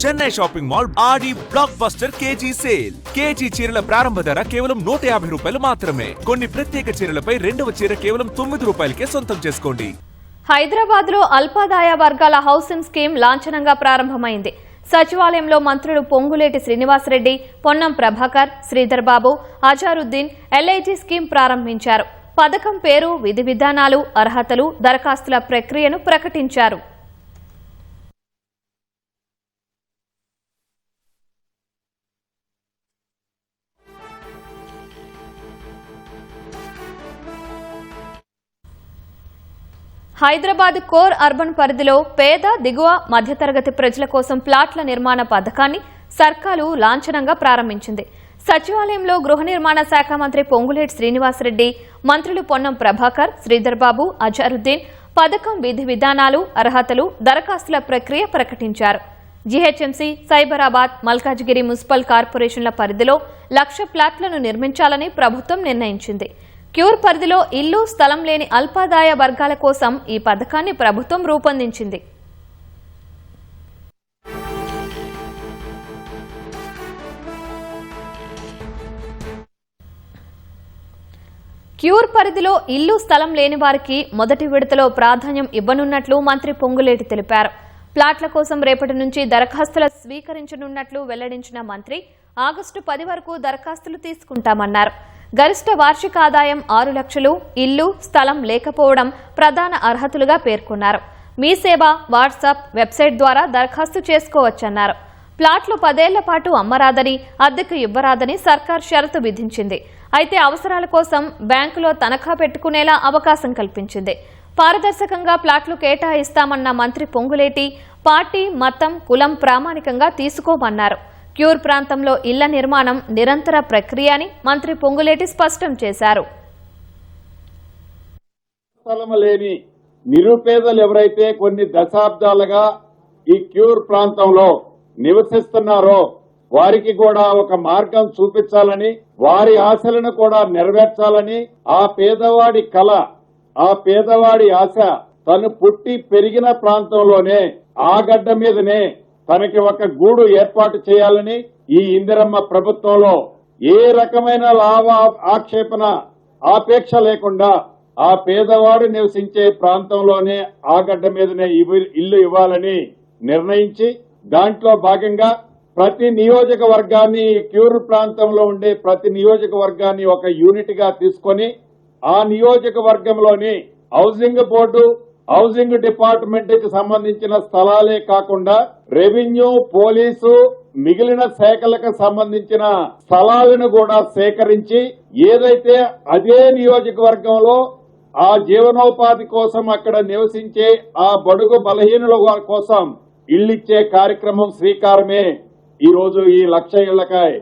Chennai shopping mall Aadi blockbuster KG sale. KG చీరల ప్రారంభ ధర కేవలం 150 రూపాయలు మాత్రమే. కొన్ని ప్రత్యేక చీరలపై రెండవ చీర కేవలం 9 రూపాయలకే సొంతం చేసుకోండి. హైదరాబాద్ లో అల్పాదాయ వర్గాల హౌసింగ్ స్కీమ్ లాంఛనంగా ప్రారంభమైంది. సచివాలయంలో మంత్రులు పొంగులేటి శ్రీనివాసరెడ్డి, పొన్నం ప్రభాకర్, శ్రీధర్ బాబు, అజారుద్దీన్ ఎల్ఐజీ స్కీమ్ ప్రారంభించారు. పథకం పేరు, విధి విధానాలు, అర్హతలు, దరఖాస్తుల ప్రక్రియను ప్రకటించారు. హైదరాబాద్ కోర్ అర్బన్ పరిధిలో పేద, దిగువ, మధ్యతరగతి ప్రజల కోసం ప్లాట్ల నిర్మాణ పథకాన్ని సర్కారు లాంఛనంగా ప్రారంభించింది. సచివాలయంలో గృహ నిర్మాణ శాఖ మంత్రి పొంగులేటి శ్రీనివాసరెడ్డి, మంత్రులు పొన్నం ప్రభాకర్, శ్రీధర్ బాబు, అజారుద్దీన్ పథకం విధి విధానాలు, అర్హతలు, దరఖాస్తుల ప్రక్రియ ప్రకటించారు. జీహెచ్ఎంసీ, సైబరాబాద్, మల్కాజ్గిరి మున్సిపల్ కార్పొరేషన్ల పరిధిలో 1,00,000 ప్లాట్లను నిర్మించాలని ప్రభుత్వం నిర్ణయించింది. క్యూర్ పరిధిలో ఇల్లు, స్థలం లేని అల్పాదాయ వర్గాల కోసం ఈ పథకాన్ని ప్రభుత్వం రూపొందించింది. క్యూర్ పరిధిలో ఇల్లు, స్థలం లేని వారికి మొదటి విడతలో ప్రాధాన్యం ఇవ్వనున్నట్లు మంత్రి పొంగులేటి తెలిపారు. ప్లాట్ల కోసం రేపటి నుంచి దరఖాస్తుల స్వీకరించనున్నట్లు వెల్లడించిన మంత్రి, ఆగస్టు 10 వరకు దరఖాస్తులు తీసుకుంటామన్నారు. గరిష్ట వార్షిక ఆదాయం 6 లక్షలు, ఇల్లు, స్థలం లేకపోవడం ప్రధాన అర్హతలుగా పేర్కొన్నారు. మీ సేవ, వాట్సాప్, వెబ్సైట్ ద్వారా దరఖాస్తు చేసుకోవచ్చన్నారు. ప్లాట్లు 10 ఏళ్ల పాటు అమ్మరాదని, అద్దెకు ఇవ్వరాదని సర్కార్ షరతు విధించింది. అయితే అవసరాల కోసం బ్యాంకులో తనఖా పెట్టుకునేలా అవకాశం కల్పించింది. పారదర్శకంగా ప్లాట్లు కేటాయిస్తామన్న మంత్రి పొంగులేటి, పార్టీ, మతం, కులం ప్రామాణికంగా తీసుకోమన్నారు. క్యూర్ ప్రాంతంలో ఇళ్ల నిర్మాణం నిరంతర ప్రక్రియ అని మంత్రి పొంగులేటి స్పష్టం చేశారు. స్థలం లేని నిరుపేదలు ఎవరైతే కొన్ని దశాబ్దాలుగా ఈ క్యూర్ ప్రాంతంలో నివసిస్తున్నారో వారికి కూడా ఒక మార్గం చూపించాలని, వారి ఆశలను కూడా నెరవేర్చాలని, ఆ పేదవాడి కల, ఆ పేదవాడి ఆశ తను పుట్టి పెరిగిన ప్రాంతంలోనే, ఆ గడ్డ మీదనే తనకి ఒక గూడు ఏర్పాటు చేయాలని ఈ ఇందిరమ్మ ప్రభుత్వంలో ఏ రకమైన లాభ ఆక్షేపణ, ఆపేక్ష లేకుండా ఆ పేదవాడు నివసించే ప్రాంతంలోనే, ఆ గడ్డ మీదనే ఇల్లు ఇవ్వాలని నిర్ణయించి, దాంట్లో భాగంగా ప్రతి నియోజకవర్గాన్ని, క్యూర్ ప్రాంతంలో ఉండే ప్రతి నియోజకవర్గాన్ని ఒక యూనిట్ గా తీసుకొని ఆ నియోజకవర్గంలోని హౌసింగ్ బోర్డు, హౌసింగ్ డిపార్ట్మెంట్ కి సంబంధించిన స్థలాలే కాకుండా రెవెన్యూ, పోలీసు, మిగిలిన శాఖలకు సంబంధించిన స్థలాలను కూడా సేకరించి ఏదైతే అదే నియోజకవర్గంలో ఆ జీవనోపాధి కోసం అక్కడ నివసించే ఆ బడుగు బలహీనుల కోసం ఇళ్లిచ్చే కార్యక్రమం శ్రీకారమే ఈ రోజు ఈ 1,00,000 ఇళ్లకాయ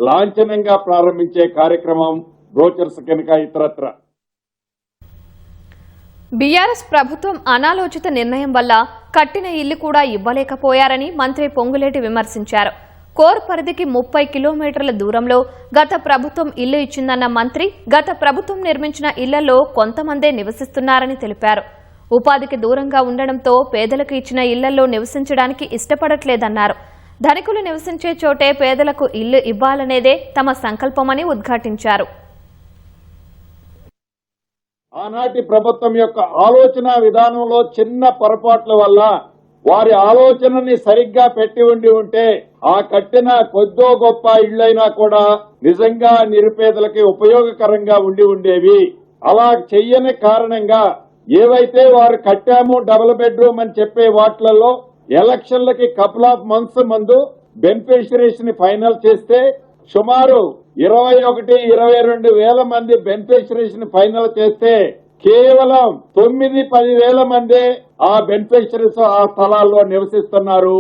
లాంఛనంగా ప్రారంభించే కార్యక్రమం బ్రోచర్స్ కనుక ఇతరత్ర. బీఆర్ఎస్ ప్రభుత్వం అనాలోచిత నిర్ణయం వల్ల కట్టిన ఇల్లు కూడా ఇవ్వలేకపోయారని మంత్రి పొంగులేటి విమర్శించారు. కోర్ పరిధికి 30 కిలోమీటర్ల దూరంలో గత ప్రభుత్వం ఇల్లు ఇచ్చిందన్న మంత్రి, గత ప్రభుత్వం నిర్మించిన ఇళ్లలో కొంతమందే నివసిస్తున్నారని తెలిపారు. ఉపాధికి దూరంగా ఉండడంతో పేదలకు ఇచ్చిన ఇళ్లలో నివసించడానికి ఇష్టపడట్లేదన్నారు. ధనికులు నివసించే చోటే పేదలకు ఇల్లు ఇవ్వాలనేదే తమ సంకల్పమని ఉద్ఘాటించారు. ఆనాటి ప్రభుత్వం యొక్క ఆలోచన విధానంలో చిన్న పొరపాట్ల వల్ల వారి ఆలోచనని సరిగ్గా పెట్టి ఉంటే ఆ కట్టిన కొద్దో గొప్ప ఇళ్లైనా కూడా నిజంగా నిరుపేదలకి ఉపయోగకరంగా ఉండేవి. అలా చెయ్యని కారణంగా ఏవైతే వారు కట్టాము డబుల్ బెడ్రూమ్ అని చెప్పే వాటిలలో ఎలక్షన్లకి కపుల్ ఆఫ్ మంత్స్ ముందు బెనిఫిషరీస్ ని ఫైనల్ చేస్తే సుమారు 21-22 వేల మంది బెనిఫిషరీస్ ని ఫైనల్ చేస్తే కేవలం 9-10 వేల మంది ఆ బెనిఫిషరీస్ ఆ స్థలాల్లో నివసిస్తున్నారు.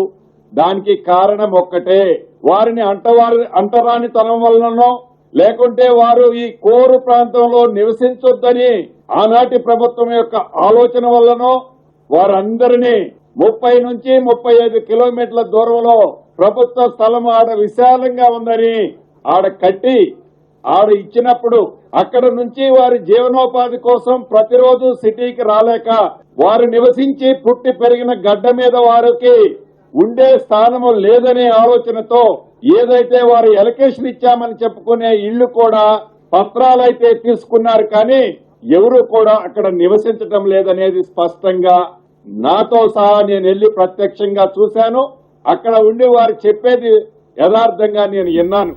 దానికి కారణం ఒక్కటే, వారిని అంటరానితనం వలననో లేకుంటే వారు ఈ కోరు ప్రాంతంలో నివసించొద్దని ఆనాటి ప్రభుత్వం యొక్క ఆలోచన వల్లనో వారందరినీ 30 నుంచి 35 కిలోమీటర్ల దూరంలో ప్రభుత్వ స్థలం ఆడ విశాలంగా ఉందని ఆడ కట్టి ఆడ ఇచ్చినప్పుడు అక్కడ నుంచి వారి జీవనోపాధి కోసం ప్రతిరోజు సిటీకి రాలేక వారు నివసించి పుట్టి పెరిగిన గడ్డ మీద వారికి ఉండే స్థానము లేదనే ఆలోచనతో ఏదైతే వారు ఎలకేషన్ ఇచ్చామని చెప్పుకునే ఇళ్లు కూడా పత్రాలైతే తీసుకున్నారు కానీ ఎవరు కూడా అక్కడ నివసించటం లేదనేది స్పష్టంగా నాతో సహా నేను వెళ్లి ప్రత్యక్షంగా చూశాను. అక్కడ ఉండి వారు చెప్పేది యథార్థంగా నేను విన్నాను.